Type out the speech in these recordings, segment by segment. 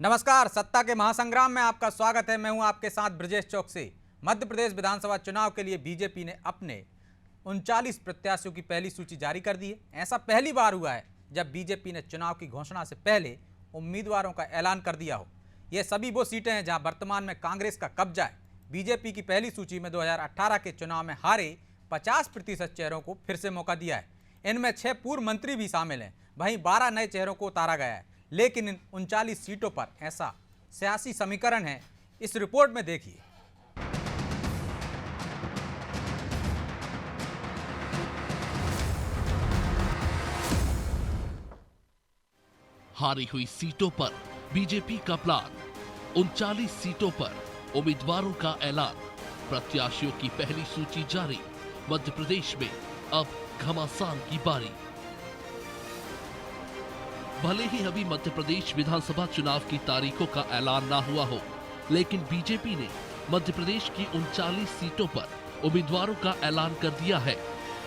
नमस्कार। सत्ता के महासंग्राम में आपका स्वागत है। मैं हूं आपके साथ ब्रजेश चौकसी। मध्य प्रदेश विधानसभा चुनाव के लिए बीजेपी ने अपने 39 प्रत्याशियों की पहली सूची जारी कर दी है। ऐसा पहली बार हुआ है जब बीजेपी ने चुनाव की घोषणा से पहले उम्मीदवारों का ऐलान कर दिया हो। ये सभी वो सीटें हैं जहां वर्तमान में कांग्रेस का कब्जा है। बीजेपी की पहली सूची में 2018 के चुनाव में हारे 50% चेहरों को फिर से मौका दिया है। इनमें 6 पूर्व मंत्री भी शामिल हैं। वहीं 12 नए चेहरों को उतारा गया है। लेकिन इन 39 सीटों पर ऐसा सियासी समीकरण है, इस रिपोर्ट में देखिए। हारी हुई सीटों पर बीजेपी का प्लान, 39 सीटों पर उम्मीदवारों का ऐलान, प्रत्याशियों की पहली सूची जारी। मध्य प्रदेश में अब घमासान की बारी। भले ही अभी मध्य प्रदेश विधानसभा चुनाव की तारीखों का ऐलान ना हुआ हो, लेकिन बीजेपी ने मध्य प्रदेश की 39 सीटों पर उम्मीदवारों का ऐलान कर दिया है।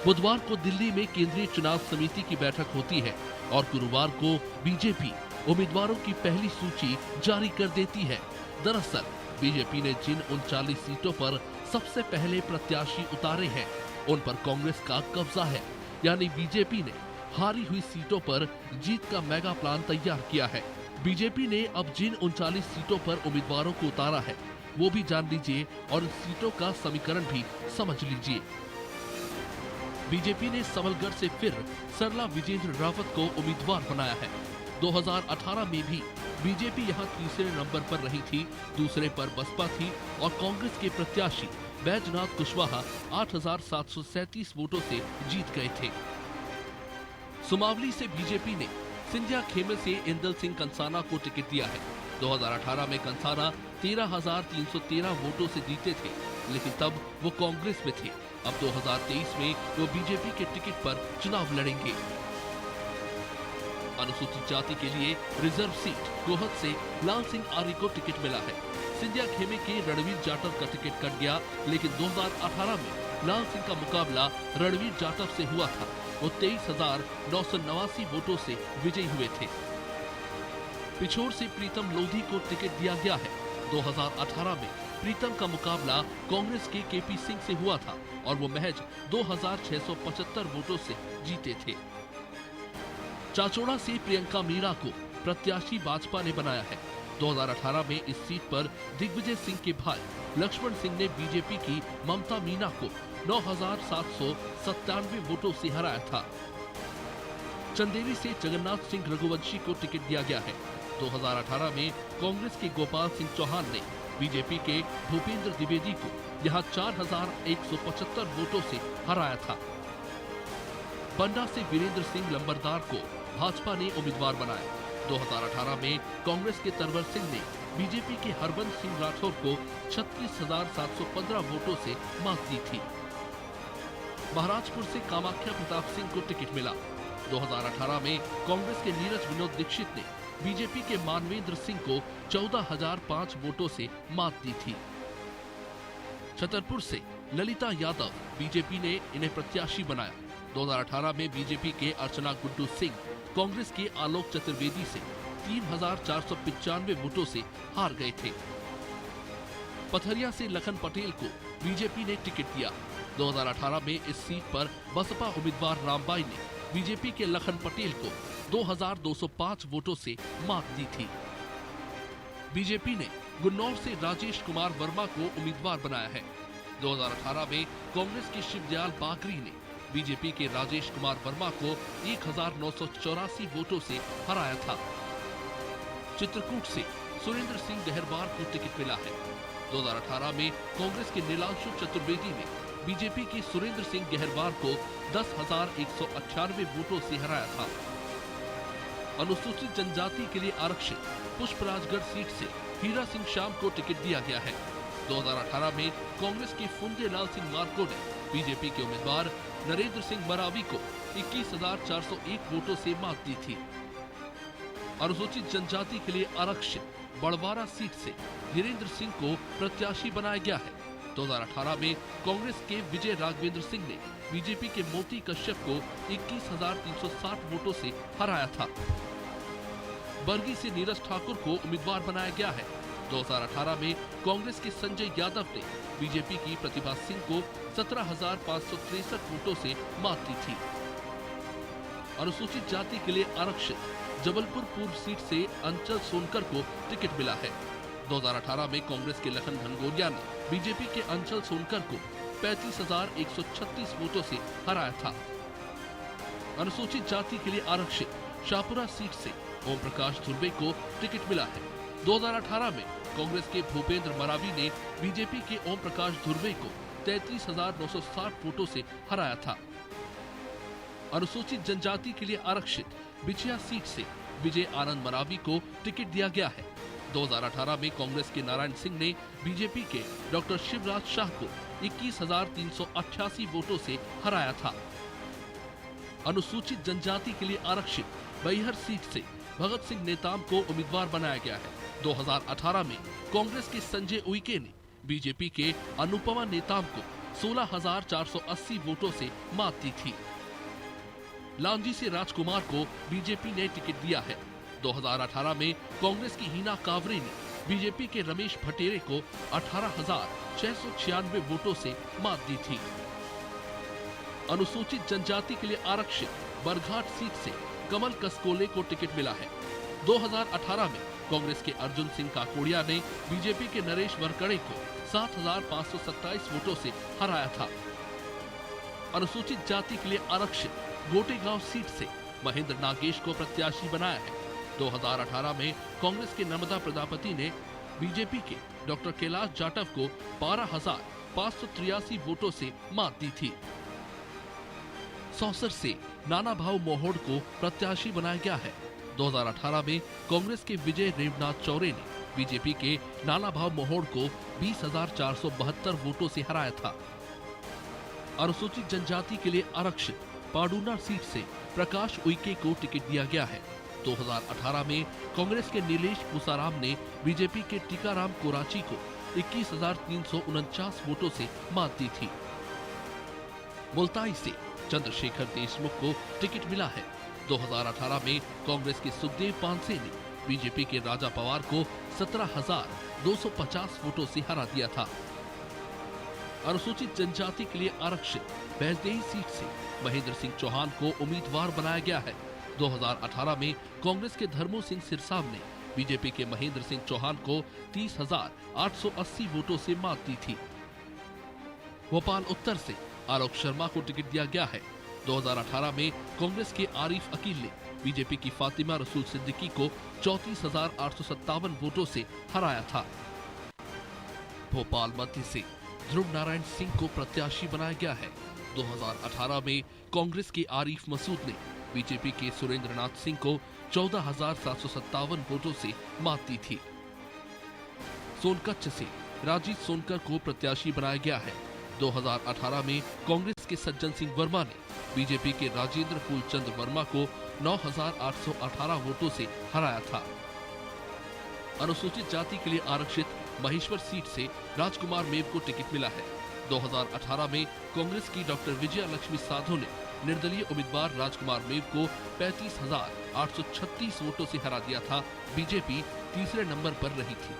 बुधवार को दिल्ली में केंद्रीय चुनाव समिति की बैठक होती है और गुरुवार को बीजेपी उम्मीदवारों की पहली सूची जारी कर देती है। दरअसल बीजेपी ने जिन 39 सीटों पर सबसे पहले प्रत्याशी उतारे हैं, उन पर कांग्रेस का कब्जा है। यानी बीजेपी ने हारी हुई सीटों पर जीत का मेगा प्लान तैयार किया है। बीजेपी ने अब जिन 39 सीटों पर उम्मीदवारों को उतारा है, वो भी जान लीजिए और इन सीटों का समीकरण भी समझ लीजिए। बीजेपी ने सबलगढ़ से फिर सरला विजेंद्र रावत को उम्मीदवार बनाया है। 2018 में भी बीजेपी यहां तीसरे नंबर पर रही थी, दूसरे पर बसपा थी और कांग्रेस के प्रत्याशी बैजनाथ कुशवाहा 8,737 वोटों से जीत गए थे। सुमावली से बीजेपी ने सिंधिया खेमे से इंदल सिंह कंसाना को टिकट दिया है। 2018 में कंसाना 13,313 वोटों से जीते थे, लेकिन तब वो कांग्रेस में थे। अब 2023 में वो बीजेपी के टिकट पर चुनाव लड़ेंगे। अनुसूचित जाति के लिए रिजर्व सीट गोहद से लाल सिंह आर्य को टिकट मिला है। सिंधिया खेमे के रणवीर जाटव का टिकट कट गया, लेकिन 2018 में लाल सिंह का मुकाबला रणवीर जाटव से हुआ था। वो 23,989 वोटों से विजयी हुए थे। पिछोर से प्रीतम लोधी को टिकट दिया गया है। 2018 में प्रीतम का मुकाबला कांग्रेस के केपी सिंह से हुआ था और वो महज 2,675 वोटों से जीते थे। चाचौड़ा से प्रियंका मीणा को प्रत्याशी भाजपा ने बनाया है। 2018 में इस सीट पर दिग्विजय सिंह के भाई लक्ष्मण सिंह ने बीजेपी की ममता मीणा को 9,797 वोटों से हराया था। चंदेरी से जगन्नाथ सिंह रघुवंशी को टिकट दिया गया है। 2018 में कांग्रेस के गोपाल सिंह चौहान ने बीजेपी के भूपेंद्र द्विवेदी को यहां 4,175 वोटों से हराया था। बंडा से वीरेंद्र सिंह लंबरदार को भाजपा ने उम्मीदवार बनाया। 2018 में कांग्रेस के तरवर सिंह ने बीजेपी के हरबंस सिंह राठौर को 36,715 वोटों से मात दी थी। महाराजपुर से कामाख्या प्रताप सिंह को टिकट मिला। 2018 में कांग्रेस के नीरज विनोद दीक्षित ने बीजेपी के मानवेंद्र सिंह को 14,005 वोटों से मात दी थी। छतरपुर से ललिता यादव बीजेपी ने इन्हें प्रत्याशी बनाया। 2018 में बीजेपी के अर्चना गुड्डू सिंह कांग्रेस के आलोक चतुर्वेदी से 3,495 वोटों से हार गए थे। पथरिया से लखन पटेल को बीजेपी ने टिकट दिया। 2018 में इस सीट पर बसपा उम्मीदवार रामबाई ने बीजेपी के लखन पटेल को 2,205 वोटों से मात दी थी। बीजेपी ने गुन्नौर से राजेश कुमार वर्मा को उम्मीदवार बनाया है। 2018 में कांग्रेस के शिवदयाल बाकरी ने बीजेपी के राजेश कुमार वर्मा को 1,984 वोटों से हराया था। चित्रकूट से सुरेंद्र सिंह गहरबार को टिकट मिला है। 2018 में कांग्रेस के नीलांशु चतुर्वेदी ने बीजेपी के सुरेंद्र सिंह गहरबार को 10,198 वोटों से हराया था। अनुसूचित जनजाति के लिए आरक्षित पुष्पराजगढ़ सीट से हीरा सिंह श्याम को टिकट दिया गया है। 2018 में कांग्रेस के फुंदे लाल सिंह मार्को ने बीजेपी के उम्मीदवार नरेंद्र सिंह मरावी को 21,401 वोटों से मात दी थी। अनुसूचित जनजाति के लिए आरक्षित बड़वारा सीट से वीरेंद्र सिंह को प्रत्याशी बनाया गया है। 2018 में कांग्रेस के विजय राघवेंद्र सिंह ने बीजेपी के मोती कश्यप को 21,360 वोटों से हराया था। बरगी से नीरज ठाकुर को उम्मीदवार बनाया गया है। 2018 में कांग्रेस के संजय यादव ने बीजेपी की प्रतिभा सिंह को 17,563 वोटों से मात दी थी। अनुसूचित जाति के लिए आरक्षित जबलपुर पूर्व सीट से अंचल सोनकर को टिकट मिला है। 2018 में कांग्रेस के लखन घनगोरिया ने बीजेपी के अंचल सोनकर को 35,136 वोटों से हराया था। अनुसूचित जाति के लिए आरक्षित शाहपुरा सीट से ओम प्रकाश धुर्वे को टिकट मिला है। 2018 में कांग्रेस के भूपेंद्र मरावी ने बीजेपी के ओम प्रकाश धुर्वे को 33,960 वोटों से हराया था। अनुसूचित जनजाति के लिए आरक्षित बिछिया सीट से विजय आनंद मरावी को टिकट दिया गया है। 2018 में कांग्रेस के नारायण सिंह ने बीजेपी के डॉक्टर शिवराज शाह को 21,388 वोटों से हराया था। अनुसूचित जनजाति के लिए आरक्षित बैहर सीट से भगत सिंह नेताम को उम्मीदवार बनाया गया है। 2018 में कांग्रेस के संजय उइके ने बीजेपी के अनुपमा नेताम को 16,480 वोटों से मात दी थी। लांजी से राजकुमार को बीजेपी ने टिकट दिया है। 2018 में कांग्रेस की हीना कावरे ने बीजेपी के रमेश भटेरे को 18,696 वोटों से मात दी थी। अनुसूचित जनजाति के लिए आरक्षित बरघाट सीट से कमल कसकोले को टिकट मिला है। 2018 में कांग्रेस के अर्जुन सिंह काकोड़िया ने बीजेपी के नरेश वरकड़े को 7,527 वोटों से हराया था। अनुसूचित जाति के लिए आरक्षित गोटेगांव सीट से महेंद्र नागेश को प्रत्याशी बनाया है। 2018 में कांग्रेस के नर्मदा प्रजापति ने बीजेपी के डॉक्टर कैलाश जाटव को 12,583 वोटों से मात दी थी। सौसर से नाना भाव मोहोड़ को प्रत्याशी बनाया गया है। 2018 में कांग्रेस के विजय रेवनाथ चौरे ने बीजेपी के नाना भाव मोहोड़ को 20,472 वोटों से हराया था। अनुसूचित जनजाति के लिए आरक्षित पाडूना सीट से प्रकाश उइके को टिकट दिया गया है। 2018 में कांग्रेस के नीलेश पुसाराम ने बीजेपी के टीकाराम कोराची को 21,349 वोटों से मात दी थी। मुल्ताई से चंद्रशेखर देशमुख को टिकट मिला है। 2018 में कांग्रेस के सुखदेव पांसे ने बीजेपी के राजा पवार को 17,250 वोटों से हरा दिया था। अनुसूचित जनजाति के लिए आरक्षित बैजदेही सीट से महेंद्र सिंह चौहान को उम्मीदवार बनाया गया है। 2018 में कांग्रेस के धर्मो सिंह सिरसाव ने बीजेपी के महेंद्र सिंह चौहान को 30,880 वोटों से मात दी थी। भोपाल उत्तर से आलोक शर्मा को टिकट दिया गया है। 2018 में कांग्रेस के आरिफ अकील ने बीजेपी की फातिमा रसूल सिद्दीकी को 34,857 वोटों से हराया था। भोपाल मध्य से ध्रुव नारायण सिंह को प्रत्याशी बनाया गया है। 2018 में कांग्रेस के आरिफ मसूद ने बीजेपी के सुरेंद्रनाथ सिंह को 14,757 वोटों से मात दी थी। सोनकच्छ से राजीव सोनकर को प्रत्याशी बनाया गया है। 2018 में कांग्रेस के सज्जन सिंह वर्मा ने बीजेपी के राजेंद्र फूलचंद वर्मा को 9,818 वोटों से हराया था। अनुसूचित जाति के लिए आरक्षित महेश्वर सीट से राजकुमार मेव को टिकट मिला है। 2018 में कांग्रेस की डॉक्टर विजया लक्ष्मी साधो ने निर्दलीय उम्मीदवार राजकुमार मेव को 35,836 वोटों से हरा दिया था। बीजेपी तीसरे नंबर पर रही थी।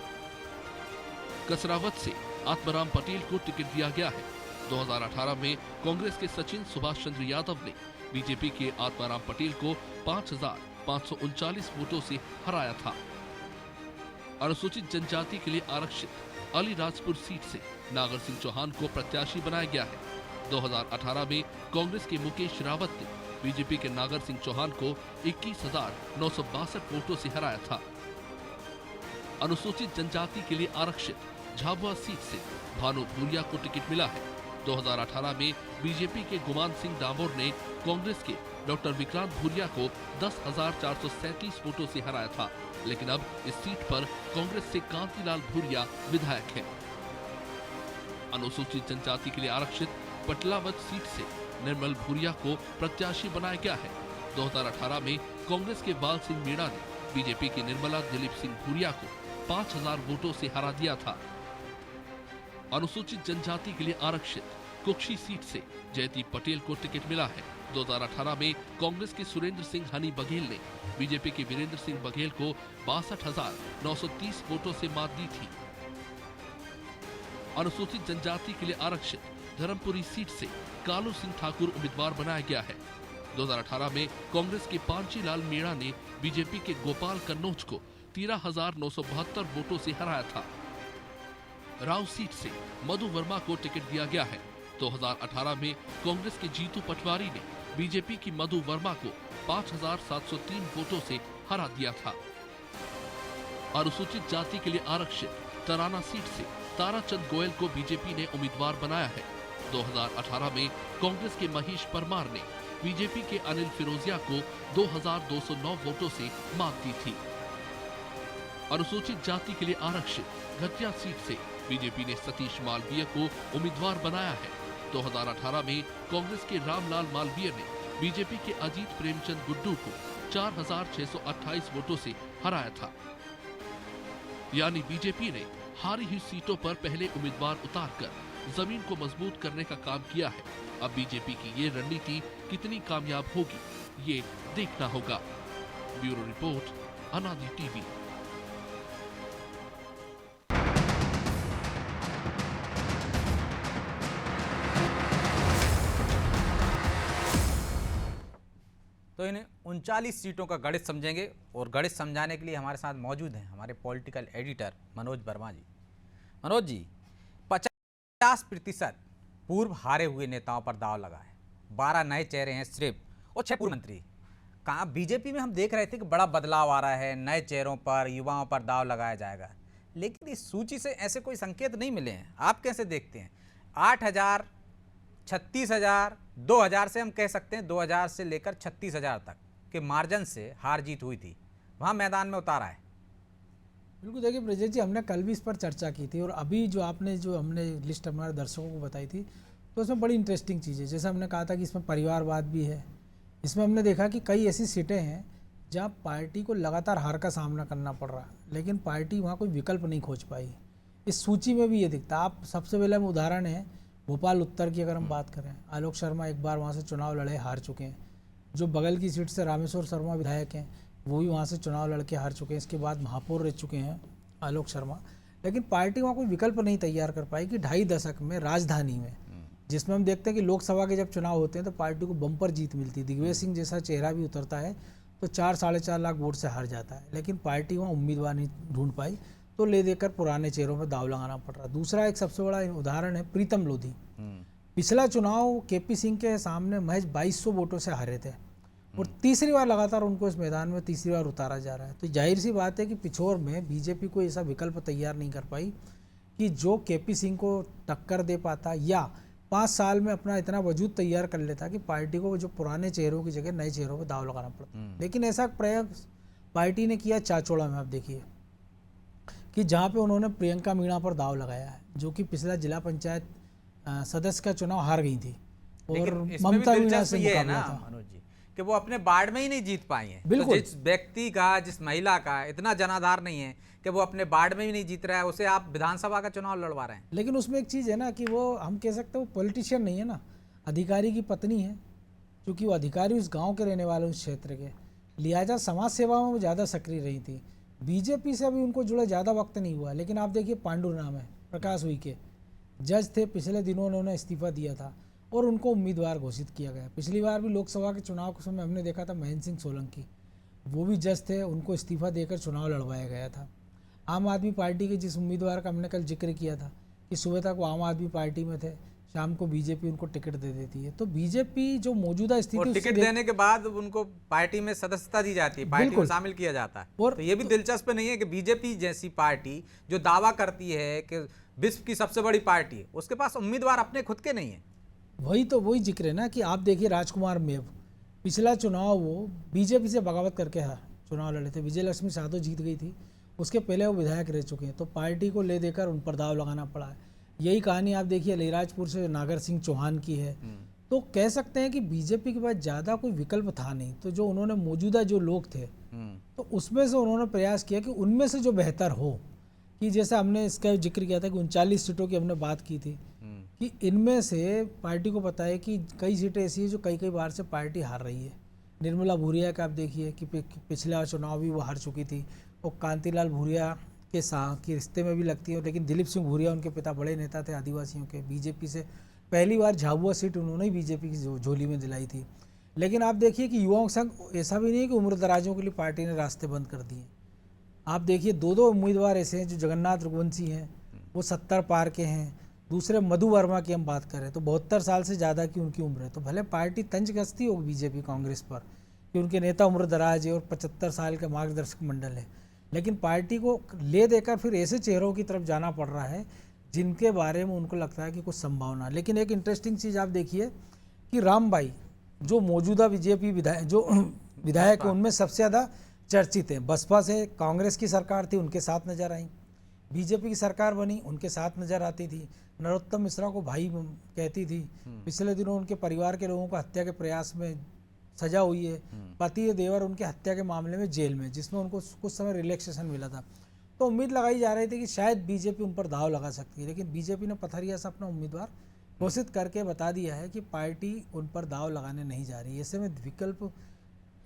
कसरावत से आत्माराम पटेल को टिकट दिया गया है। 2018 में कांग्रेस के सचिन सुभाष चंद्र यादव ने बीजेपी के आत्माराम पटेल को 5,539 वोटों से हराया था। अनुसूचित जनजाति के लिए आरक्षित अलीराजपुर सीट से नागर सिंह चौहान को प्रत्याशी बनाया गया है। 2018 में कांग्रेस के मुकेश रावत ने बीजेपी के नागर सिंह चौहान को 21,962 वोटों से हराया था। अनुसूचित जनजाति के लिए आरक्षित झाबुआ सीट से भानु भूरिया को टिकट मिला है। 2018 में बीजेपी के गुमान सिंह डामोर ने कांग्रेस के डॉक्टर विक्रांत भूरिया को 10,437 वोटों से हराया था, लेकिन अब इस सीट पर कांग्रेस से कांतिलाल भूरिया विधायक हैं। अनुसूचित जनजाति के लिए आरक्षित पटलावत सीट से निर्मल भूरिया को प्रत्याशी बनाया गया है। 2018 में कांग्रेस के बाल सिंह मीणा ने बीजेपी की निर्मला दिलीप सिंह भूरिया को 5,000 वोटों से हरा दिया था। अनुसूचित जनजाति के लिए आरक्षित कुक्षी सीट से जयदीप पटेल को टिकट मिला है। 2018 में कांग्रेस के सुरेंद्र सिंह हनी बघेल ने बीजेपी के वीरेंद्र सिंह बघेल को 62,930 वोटों से मात दी थी। अनुसूचित जनजाति के लिए आरक्षित धर्मपुरी सीट से कालू सिंह ठाकुर उम्मीदवार बनाया गया है। 2018 में कांग्रेस के पांचीलाल मीणा ने बीजेपी के गोपाल कन्नौज को 13,972 वोटों से हराया था। राव सीट से मधु वर्मा को टिकट दिया गया है। 2018 में कांग्रेस के जीतू पटवारी ने बीजेपी की मधु वर्मा को 5,703 वोटों से हरा दिया था। अनुसूचित जाति के लिए आरक्षित तराना सीट से ताराचंद गोयल को बीजेपी ने उम्मीदवार बनाया है। 2018 में कांग्रेस के महेश परमार ने बीजेपी के अनिल फिरोजिया को 2,209 वोटों से मात दी थी। अनुसूचित जाति के लिए आरक्षित घटिया सीट से बीजेपी ने सतीश मालवीय को उम्मीदवार बनाया है। 2018 में कांग्रेस के रामलाल मालवीय ने बीजेपी के अजीत प्रेमचंद गुड्डू को 4,628 वोटों से हराया था। यानी बीजेपी ने हारी हुई सीटों पर पहले उम्मीदवार उतारकर जमीन को मजबूत करने का काम किया है। अब बीजेपी की ये रणनीति कितनी कामयाब होगी, ये देखना होगा। ब्यूरो रिपोर्ट, अनादि टीवी। तो इन 39 सीटों का गणित समझेंगे और गणित समझाने के लिए हमारे साथ मौजूद हैं हमारे पॉलिटिकल एडिटर मनोज वर्मा जी। मनोज जी, 50% पूर्व हारे हुए नेताओं पर दाव लगा है, 12 नए चेहरे हैं सिर्फ और 6 पूर्व मंत्री। कहाँ बीजेपी में हम देख रहे थे कि बड़ा बदलाव आ रहा है, नए चेहरों पर, युवाओं पर दाव लगाया जाएगा, लेकिन इस सूची से ऐसे कोई संकेत नहीं मिले हैं। आप कैसे देखते हैं? 8,000, 36,000, 2,000 से हम कह सकते हैं 2,000 से लेकर 36,000 तक के मार्जिन से हार जीत हुई थी, वहाँ मैदान में उतारा है। बिल्कुल, देखिए ब्रजेश जी, हमने कल भी इस पर चर्चा की थी और अभी जो हमने लिस्ट हमारे दर्शकों को बताई थी, तो उसमें बड़ी इंटरेस्टिंग चीज़ है। जैसे हमने कहा था कि इसमें परिवारवाद भी है। इसमें हमने देखा कि कई ऐसी सीटें हैं जहाँ पार्टी को लगातार हार का सामना करना पड़ रहा, लेकिन पार्टी वहाँ कोई विकल्प नहीं खोज पाई। इस सूची में भी ये दिखता। आप सबसे पहले हम उदाहरण है भोपाल उत्तर की अगर हम बात करें, आलोक शर्मा एक बार वहाँ से चुनाव लड़े, हार चुके हैं। जो बगल की सीट से रामेश्वर शर्मा विधायक हैं, वो भी वहाँ से चुनाव लड़के हार चुके हैं। इसके बाद महापौर रह चुके हैं आलोक शर्मा, लेकिन पार्टी वहाँ कोई विकल्प नहीं तैयार कर पाई कि 2.5 दशक में राजधानी में, जिसमें हम देखते हैं कि लोकसभा के जब चुनाव होते हैं तो पार्टी को बम्पर जीत मिलती है। दिग्विजय सिंह जैसा चेहरा भी उतरता है तो 4-4.5 लाख वोट से हार जाता है, लेकिन पार्टी वहाँ उम्मीदवार नहीं ढूंढ पाई, तो ले देकर पुराने चेहरों पर दाव लगाना पड़ रहा। दूसरा एक सबसे बड़ा उदाहरण है प्रीतम लोधी। पिछला चुनाव केपी सिंह के सामने महज 2,200 वोटों से हारे थे और तीसरी बार लगातार उनको इस मैदान में तीसरी बार उतारा जा रहा है। तो जाहिर सी बात है कि पिछोर में बीजेपी को ऐसा विकल्प तैयार नहीं कर पाई कि जो केपी सिंह को टक्कर दे पाता या 5 साल में अपना इतना वजूद तैयार कर लेता कि पार्टी को जो पुराने चेहरों की जगह नए चेहरों पर दाव लगाना पड़ता। लेकिन ऐसा प्रयास पार्टी ने किया चाचौड़ा में। आप देखिए कि जहाँ पे उन्होंने प्रियंका मीणा पर दाव लगाया है, जो कि पिछला जिला पंचायत सदस्य का चुनाव हार गई थी और ममता मीणा से मुकाबला था। मनोज जी, कि वो अपने वार्ड में ही नहीं जीत पाई हैं। बिल्कुल। तो जिस व्यक्ति का, जिस महिला का इतना जनाधार नहीं है कि वो अपने वार्ड में भी नहीं जीत रहा है, उसे आप विधानसभा का चुनाव लड़वा रहे हैं। लेकिन उसमें एक चीज़ है ना कि वो हम कह सकते हैं वो पॉलिटिशियन नहीं है ना, अधिकारी की पत्नी है, क्योंकि वो अधिकारी उस गाँव के रहने वाले, उस क्षेत्र के, लिहाजा समाज सेवा में वो ज़्यादा सक्रिय रही थी। बीजेपी से अभी उनको जुड़े ज़्यादा वक्त नहीं हुआ, लेकिन आप देखिए पांडु नाम है, प्रकाश उइके जज थे, पिछले दिनों उन्होंने इस्तीफा दिया था और उनको उम्मीदवार घोषित किया गया। पिछली बार भी लोकसभा के चुनाव के समय हमने देखा था महेंद्र सिंह सोलंकी, वो भी जज थे, उनको इस्तीफा देकर चुनाव लड़वाया गया था। आम आदमी पार्टी के जिस उम्मीदवार का हमने कल जिक्र किया था कि सुबह तक वो आम आदमी पार्टी में थे, शाम को बीजेपी उनको टिकट दे देती है। तो बीजेपी जो मौजूदा स्थिति, टिकट देने के बाद उनको पार्टी में सदस्यता दी जाती है, पार्टी में शामिल किया जाता है। और तो ये भी दिलचस्प नहीं है कि बीजेपी जैसी पार्टी जो दावा करती है कि विश्व की सबसे बड़ी पार्टी है, उसके पास उम्मीदवार अपने खुद के नहीं है। वही जिक्र है ना कि आप देखिए राजकुमार मेव, पिछला चुनाव वो बीजेपी से बगावत करके चुनाव लड़े थे, विजय लक्ष्मी साधो जीत गई थी, उसके पहले वो विधायक रह चुके हैं, तो पार्टी को ले देकर उन पर दाव लगाना पड़ा है। यही कहानी आप देखिए अलीराजपुर से नागर सिंह चौहान की है। तो कह सकते हैं कि बीजेपी के पास ज़्यादा कोई विकल्प था नहीं, तो जो उन्होंने मौजूदा जो लोग थे तो उसमें से उन्होंने प्रयास किया कि उनमें से जो बेहतर हो, कि जैसे हमने इसका जिक्र किया था कि 39 सीटों की हमने बात की थी, कि इनमें से पार्टी को पता है कि कई सीटें ऐसी हैं जो कई कई बार से पार्टी हार रही है। निर्मला भूरिया का आप देखिए कि पिछला चुनाव भी वो हार चुकी थी, और कांतिलाल भूरिया के रिश्ते में भी लगती है। लेकिन दिलीप सिंह भूरिया उनके पिता बड़े नेता थे आदिवासियों के, बीजेपी से पहली बार झाबुआ सीट उन्होंने ही बीजेपी की झोली में दिलाई थी। लेकिन आप देखिए कि युवाओं संघ ऐसा भी नहीं है कि उम्र दराजों के लिए पार्टी ने रास्ते बंद कर दिए। आप देखिए दो उम्मीदवार ऐसे हैं जो जगन्नाथ रघुवंशी हैं, वो 70 पार के हैं। दूसरे मधु वर्मा की हम बात करें तो 72 साल से ज़्यादा की उनकी उम्र है। तो भले पार्टी तंज कसती होगी बीजेपी कांग्रेस पर कि उनके नेता उम्र दराज है और 75 साल का मार्गदर्शक मंडल है, लेकिन पार्टी को ले देकर फिर ऐसे चेहरों की तरफ जाना पड़ रहा है जिनके बारे में उनको लगता है कि कुछ संभावना। लेकिन एक इंटरेस्टिंग चीज़ आप देखिए कि रामबाई जो मौजूदा बीजेपी विधायक हैं उनमें सबसे ज़्यादा चर्चित हैं। बसपा से कांग्रेस की सरकार थी, उनके साथ नजर आई। बीजेपी की सरकार बनी, उनके साथ नजर आती थी। नरोत्तम मिश्रा को भाई कहती थी। पिछले दिनों उनके परिवार के लोगों को हत्या के प्रयास में सजा हुई है। पति देवर उनके हत्या के मामले में जेल में, जिसमें उनको कुछ समय रिलैक्सेशन मिला था। तो उम्मीद लगाई जा रही थी कि शायद बीजेपी उन पर दाव लगा सकती है, लेकिन बीजेपी ने पथरिया से अपना उम्मीदवार घोषित करके बता दिया है कि पार्टी उन पर दाव लगाने नहीं जा रही। ऐसे में विकल्प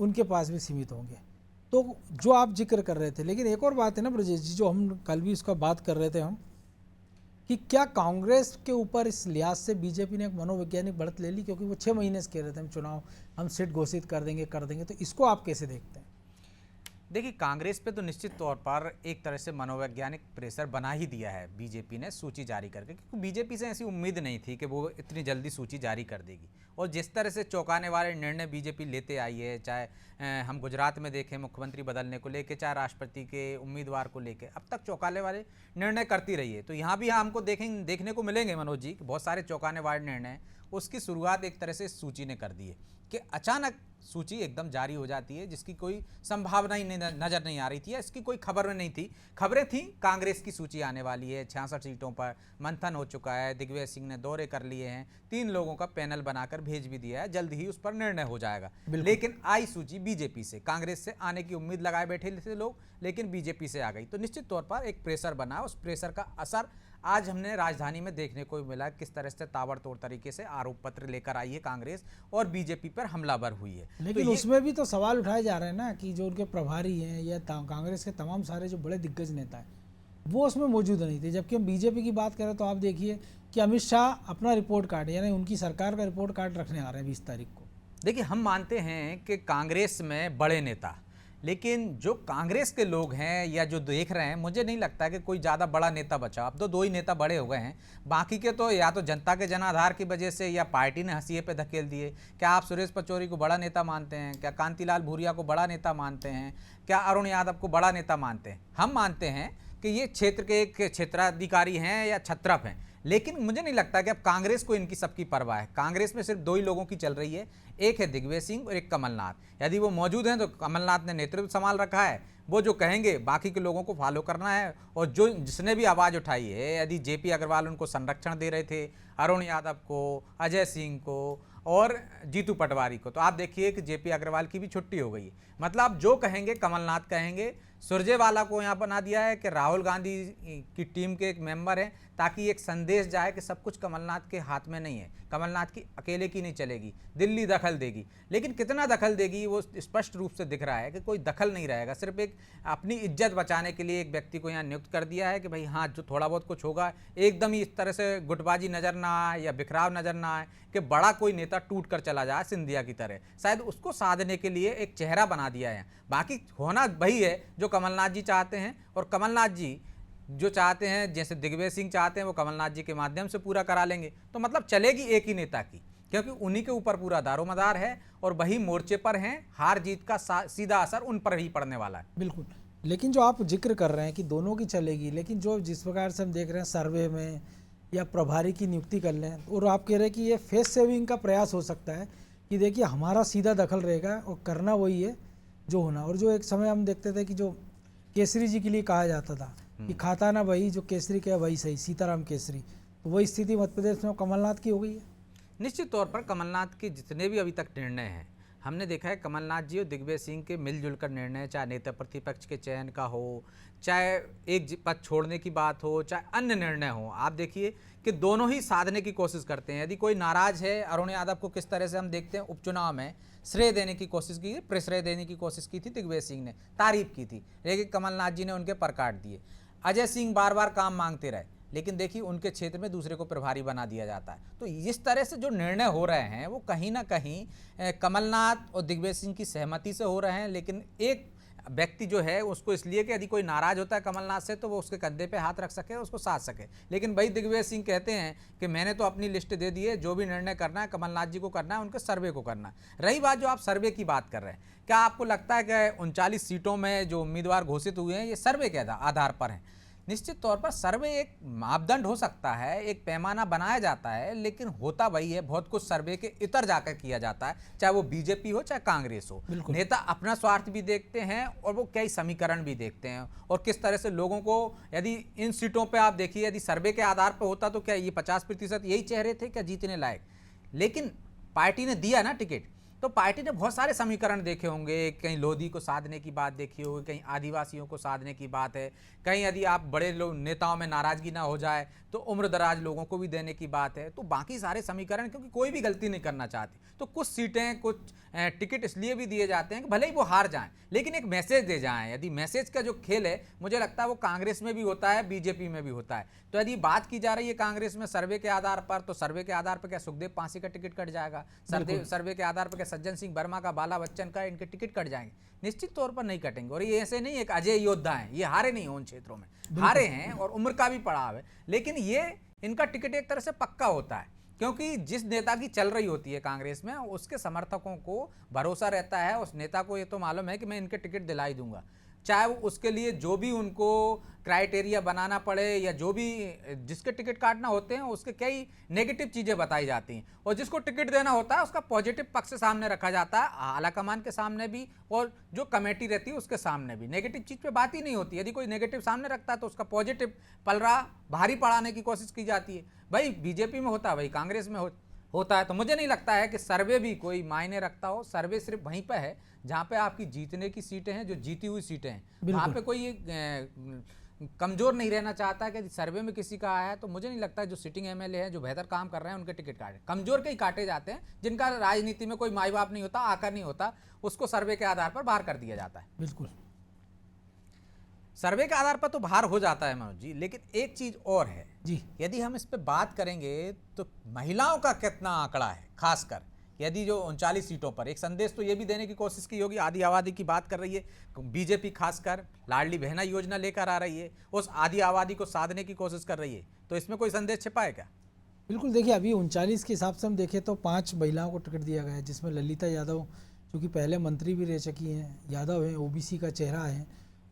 उनके पास भी सीमित होंगे। तो जो आप जिक्र कर रहे थे, लेकिन एक और बात है ना ब्रजेश जी, जो हम कल भी उसका बात कर रहे थे हम, कि क्या कांग्रेस के ऊपर इस लिहाज से बीजेपी ने एक मनोवैज्ञानिक बढ़त ले ली, क्योंकि वो 6 महीने से कह रहे थे हम सीट घोषित कर देंगे। तो इसको आप कैसे देखते हैं? देखिए, कांग्रेस पे तो निश्चित तौर पर एक तरह से मनोवैज्ञानिक प्रेशर बना ही दिया है बीजेपी ने सूची जारी करके, क्योंकि बीजेपी से ऐसी उम्मीद नहीं थी कि वो इतनी जल्दी सूची जारी कर देगी। और जिस तरह से चौंकाने वाले निर्णय बीजेपी लेते आई है, चाहे हम गुजरात में देखें मुख्यमंत्री बदलने को लेकर, चाहे राष्ट्रपति के उम्मीदवार को लेकर, अब तक चौंकाने वाले निर्णय करती रही है। तो यहाँ भी हमको देखने को मिलेंगे मनोज जी, बहुत सारे चौंकाने वाले निर्णय। उसकी शुरुआत एक तरह से सूची ने कर दी है कि अचानक सूची एकदम जारी हो जाती है, जिसकी कोई संभावना ही नजर नहीं आ रही थी, इसकी कोई खबर नहीं थी। खबरें थी कांग्रेस की सूची आने वाली है, 66 सीटों पर मंथन हो चुका है, दिग्विजय सिंह ने दौरे कर लिए हैं, 3 लोगों का पैनल बनाकर भेज भी दिया है, जल्द ही उस पर निर्णय हो जाएगा। लेकिन आई सूची बीजेपी से, कांग्रेस से आने की उम्मीद लगाए बैठे थे लोग, लेकिन बीजेपी से आ गई। तो निश्चित तौर पर एक प्रेशर बना, उस प्रेशर का असर आज हमने राजधानी में देखने को मिला। किस तरह से ताबड़तोड़ तरीके से आरोप पत्र लेकर आई है कांग्रेस और बीजेपी पर हमलावर हुई है। लेकिन तो उसमें भी तो सवाल उठाए जा रहे हैं ना कि जो उनके प्रभारी हैं या कांग्रेस के तमाम सारे जो बड़े दिग्गज नेता हैं वो उसमें मौजूद नहीं थे। जबकि हम बीजेपी की बात करें तो आप देखिए कि अमित शाह अपना रिपोर्ट कार्ड, यानी उनकी सरकार का रिपोर्ट कार्ड रखने आ रहे हैं 20 तारीख को। देखिए, हम मानते हैं कि कांग्रेस में बड़े नेता, लेकिन जो कांग्रेस के लोग हैं या जो देख रहे हैं, मुझे नहीं लगता कि कोई ज़्यादा बड़ा नेता बचा। अब तो 2 ही नेता बड़े हो गए हैं, बाकी के तो या तो जनता के जनाधार की वजह से या पार्टी ने हंसिए पे धकेल दिए। क्या आप सुरेश पचौरी को बड़ा नेता मानते हैं? क्या कांतिलाल भूरिया को बड़ा नेता मानते हैं? क्या अरुण यादव को बड़ा नेता मानते हैं? हम मानते हैं कि ये क्षेत्र के एक क्षेत्राधिकारी हैं या छत्रप हैं, लेकिन मुझे नहीं लगता कि अब कांग्रेस को इनकी सबकी परवाह है। कांग्रेस में सिर्फ 2 ही लोगों की चल रही है, एक है दिग्विजय सिंह और एक कमलनाथ। यदि वो मौजूद हैं तो कमलनाथ ने नेतृत्व संभाल रखा है, वो जो कहेंगे बाकी के लोगों को फॉलो करना है। और जो जिसने भी आवाज़ उठाई है, यदि जेपी अग्रवाल उनको संरक्षण दे रहे थे, अरुण यादव को, अजय सिंह को और जीतू पटवारी को, तो आप देखिए कि जेपी अग्रवाल की भी छुट्टी हो गई। मतलब जो कहेंगे कमलनाथ कहेंगे। सुरजेवाला को यहाँ बना दिया है कि राहुल गांधी की टीम के एक मेंबर हैं, ताकि एक संदेश जाए कि सब कुछ कमलनाथ के हाथ में नहीं है, कमलनाथ की अकेले की नहीं चलेगी, दिल्ली दखल देगी। लेकिन कितना दखल देगी वो स्पष्ट रूप से दिख रहा है कि कोई दखल नहीं रहेगा। सिर्फ एक अपनी इज्जत बचाने के लिए एक व्यक्ति को यहाँ नियुक्त कर दिया है कि भाई हाँ, जो थोड़ा बहुत कुछ होगा, एकदम ही इस तरह से गुटबाजी नजर ना आए या बिखराव नजर ना आए कि बड़ा कोई नेता टूट कर चला जाए सिंधिया की तरह। शायद उसको साधने के लिए एक चेहरा बना दिया है। बाकी होना वही है जो कमलनाथ जी चाहते हैं, और कमलनाथ जी जो चाहते हैं, जैसे दिग्विजय सिंह चाहते हैं, वो कमलनाथ जी के माध्यम से पूरा करा लेंगे। तो मतलब चलेगी एक ही नेता की, क्योंकि उन्हीं के ऊपर पूरा दारोमदार है और वही मोर्चे पर हैं। हार जीत का सीधा असर उन पर ही पड़ने वाला है। बिल्कुल। लेकिन जो आप जिक्र कर रहे हैं कि दोनों की चलेगी, लेकिन जो जिस प्रकार से हम देख रहे हैं सर्वे में या प्रभारी की नियुक्ति कर लें, और आप कह रहे हैं कि ये फेस सेविंग का प्रयास हो सकता है कि देखिए हमारा सीधा दखल रहेगा और करना वही है जो होना। और जो एक समय हम देखते थे कि जो केसरी जी के लिए कहा जाता था कि खाता ना वही जो केसरी कहे वही सही, सीताराम केसरी, तो वही स्थिति मध्य प्रदेश में कमलनाथ की हो गई है। निश्चित तौर पर कमलनाथ के जितने भी अभी तक निर्णय हैं हमने देखा है कमलनाथ जी और दिग्विजय सिंह के मिलजुल कर निर्णय, चाहे नेता प्रतिपक्ष के चयन का हो, चाहे एक पद छोड़ने की बात हो, चाहे अन्य निर्णय हो, आप देखिए कि दोनों ही साधने की कोशिश करते हैं। यदि कोई नाराज है, अरुण यादव को किस तरह से हम देखते हैं उपचुनाव में श्रेय देने की कोशिश की, प्रश्रय देने की कोशिश की थी, दिग्विजय सिंह ने तारीफ की थी, लेकिन कमलनाथ जी ने उनके पर काट दिए। अजय सिंह बार बार काम मांगते रहे, लेकिन देखिए उनके क्षेत्र में दूसरे को प्रभारी बना दिया जाता है। तो इस तरह से जो निर्णय हो रहे हैं वो कहीं ना कहीं कमलनाथ और दिग्विजय सिंह की सहमति से हो रहे हैं, लेकिन एक व्यक्ति जो है उसको इसलिए कि यदि कोई नाराज होता है कमलनाथ से तो वो उसके कंधे पे हाथ रख सके, उसको साथ सके। लेकिन भाई दिग्विजय सिंह कहते हैं कि मैंने तो अपनी लिस्ट दे दी है, जो भी निर्णय करना है कमलनाथ जी को करना है, उनके सर्वे को करना है। रही बात जो आप सर्वे की बात कर रहे हैं, क्या आपको लगता है कि 39 सीटों में जो उम्मीदवार घोषित हुए हैं ये सर्वे के आधार पर हैं? निश्चित तौर पर सर्वे एक मापदंड हो सकता है, एक पैमाना बनाया जाता है, लेकिन होता वही है, बहुत कुछ सर्वे के इतर जाकर किया जाता है, चाहे वो बीजेपी हो चाहे कांग्रेस हो। नेता अपना स्वार्थ भी देखते हैं और वो कई समीकरण भी देखते हैं, और किस तरह से लोगों को, यदि इन सीटों पे आप देखिए यदि सर्वे के आधार पर होता तो क्या ये 50% यही चेहरे थे क्या जीतने लायक? लेकिन पार्टी ने दिया ना टिकट, तो पार्टी ने बहुत सारे समीकरण देखे होंगे, कहीं लोधी को साधने की बात देखी होगी, कहीं आदिवासियों को साधने की बात है, कहीं यदि आप बड़े लोग नेताओं में नाराजगी ना हो जाए तो उम्र दराज लोगों को भी देने की बात है। तो बाकी सारे समीकरण, क्योंकि कोई भी गलती नहीं करना चाहती, तो कुछ सीटें, कुछ टिकट इसलिए भी दिए जाते हैं कि भले ही वो हार जाएं लेकिन एक मैसेज दे जाएं। यदि मैसेज का जो खेल है, मुझे लगता है वो कांग्रेस में भी होता है, बीजेपी में भी होता है। तो यदि बात की जा रही है कांग्रेस में सर्वे के आधार पर, तो सर्वे के आधार पर क्या सुखदेव पांसे का टिकट कट जाएगा? सर्वे के आधार पर क्या सज्जन सिंह वर्मा का, बाला बच्चन का, इनके टिकट कट जाएंगे? निश्चित तौर पर नहीं कटेंगे। और ये ऐसे नहीं एक अजय योद्धा है, ये हारे नहीं उन क्षेत्रों में, हारे हैं और उम्र का भी पड़ाव है, लेकिन ये इनका टिकट एक तरह से पक्का होता है, क्योंकि जिस नेता की चल रही होती है कांग्रेस में, उसके समर्थकों को भरोसा रहता है, उस नेता को ये तो मालूम है कि मैं इनके टिकट दिला ही दूंगा, चाहे वो उसके लिए जो भी उनको क्राइटेरिया बनाना पड़े या जो भी जिसके टिकट काटना होते हैं उसके कई नेगेटिव चीज़ें बताई जाती हैं, और जिसको टिकट देना होता है उसका पॉजिटिव पक्ष सामने रखा जाता है, आलाकमान के सामने भी और जो कमेटी रहती है उसके सामने भी। नेगेटिव चीज़ पे बात ही नहीं होती। यदि कोई नेगेटिव सामने रखता है तो उसका पॉजिटिव पलड़ा भारी पड़ाने की कोशिश की जाती है। भाई बीजेपी में होता है, भाई कांग्रेस में होता है। तो मुझे नहीं लगता है कि सर्वे भी कोई मायने रखता हो। सर्वे सिर्फ वहीं पे है जहाँ पे आपकी जीतने की सीटें हैं, जो जीती हुई सीटें हैं, वहाँ पे कोई कमजोर नहीं रहना चाहता है कि सर्वे में किसी का आया है। तो मुझे नहीं लगता है जो सिटिंग एमएलए हैं, जो बेहतर काम कर रहे हैं, उनके टिकट काटे। कमजोर के ही काटे जाते हैं, जिनका राजनीति में कोई माई बाप नहीं होता, आकर नहीं होता, उसको सर्वे के आधार पर बाहर कर दिया जाता है। बिल्कुल, सर्वे के आधार पर तो बाहर हो जाता है मनोज जी, लेकिन एक चीज और है जी, यदि हम इस पे बात करेंगे तो महिलाओं का कितना आंकड़ा है, खासकर यदि जो 39 सीटों पर एक संदेश तो ये भी देने की कोशिश की होगी। आदि आबादी की बात कर रही है बीजेपी, खासकर लाडली बहना योजना लेकर आ रही है, उस आदि आबादी को साधने की कोशिश कर रही है, तो इसमें कोई संदेश छिपा है क्या? बिल्कुल। देखिए, अभी 39 के हिसाब से हम देखें तो 5 महिलाओं को टिकट दिया गया है, जिसमें ललिता यादव, जो कि पहले मंत्री भी रह चुकी हैं, यादव हैं, ओबीसी का चेहरा है,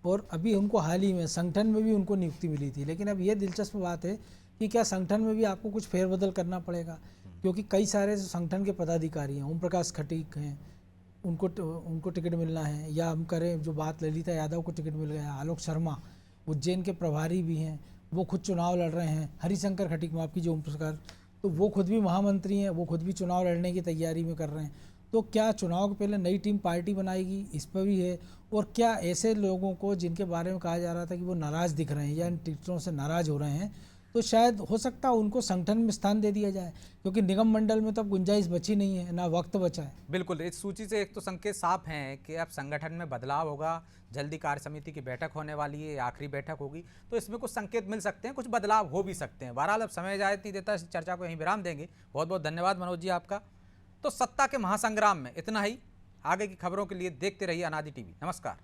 और अभी उनको हाल ही में संगठन में भी उनको नियुक्ति मिली थी। लेकिन अब ये दिलचस्प बात है कि क्या संगठन में भी आपको कुछ फेरबदल करना पड़ेगा, क्योंकि कई सारे संगठन के पदाधिकारी हैं, ओम प्रकाश खटीक हैं, उनको टिकट मिलना है, या हम करें जो बात ललिता यादव को टिकट मिल गया, आलोक शर्मा उज्जैन के प्रभारी भी हैं, वो खुद चुनाव लड़ रहे हैं, हरिशंकर खटीक, माफ कीजिए, ओम प्रकाश, तो वो खुद भी महामंत्री हैं, वो खुद भी चुनाव लड़ने की तैयारी में कर रहे हैं। तो क्या चुनाव के पहले नई टीम पार्टी बनाएगी, इस पर भी है। और क्या ऐसे लोगों को जिनके बारे में कहा जा रहा था कि वो नाराज़ दिख रहे हैं या इन टिकटों से नाराज़ हो रहे हैं, तो शायद हो सकता है उनको संगठन में स्थान दे दिया जाए, क्योंकि निगम मंडल में तो अब गुंजाइश बची नहीं है, ना वक्त बचा है। बिल्कुल, इस सूची से एक तो संकेत साफ हैं कि अब संगठन में बदलाव होगा, जल्दी कार्य समिति की बैठक होने वाली है, आखिरी बैठक होगी, तो इसमें कुछ संकेत मिल सकते हैं, कुछ बदलाव हो भी सकते हैं। बहरहाल अब समय इजाजत नहीं देता, इस चर्चा को यहीं विराम देंगे। बहुत बहुत धन्यवाद मनोज जी आपका। तो सत्ता के महासंग्राम में इतना ही। आगे की खबरों के लिए देखते रहिए अनादि टीवी। नमस्कार।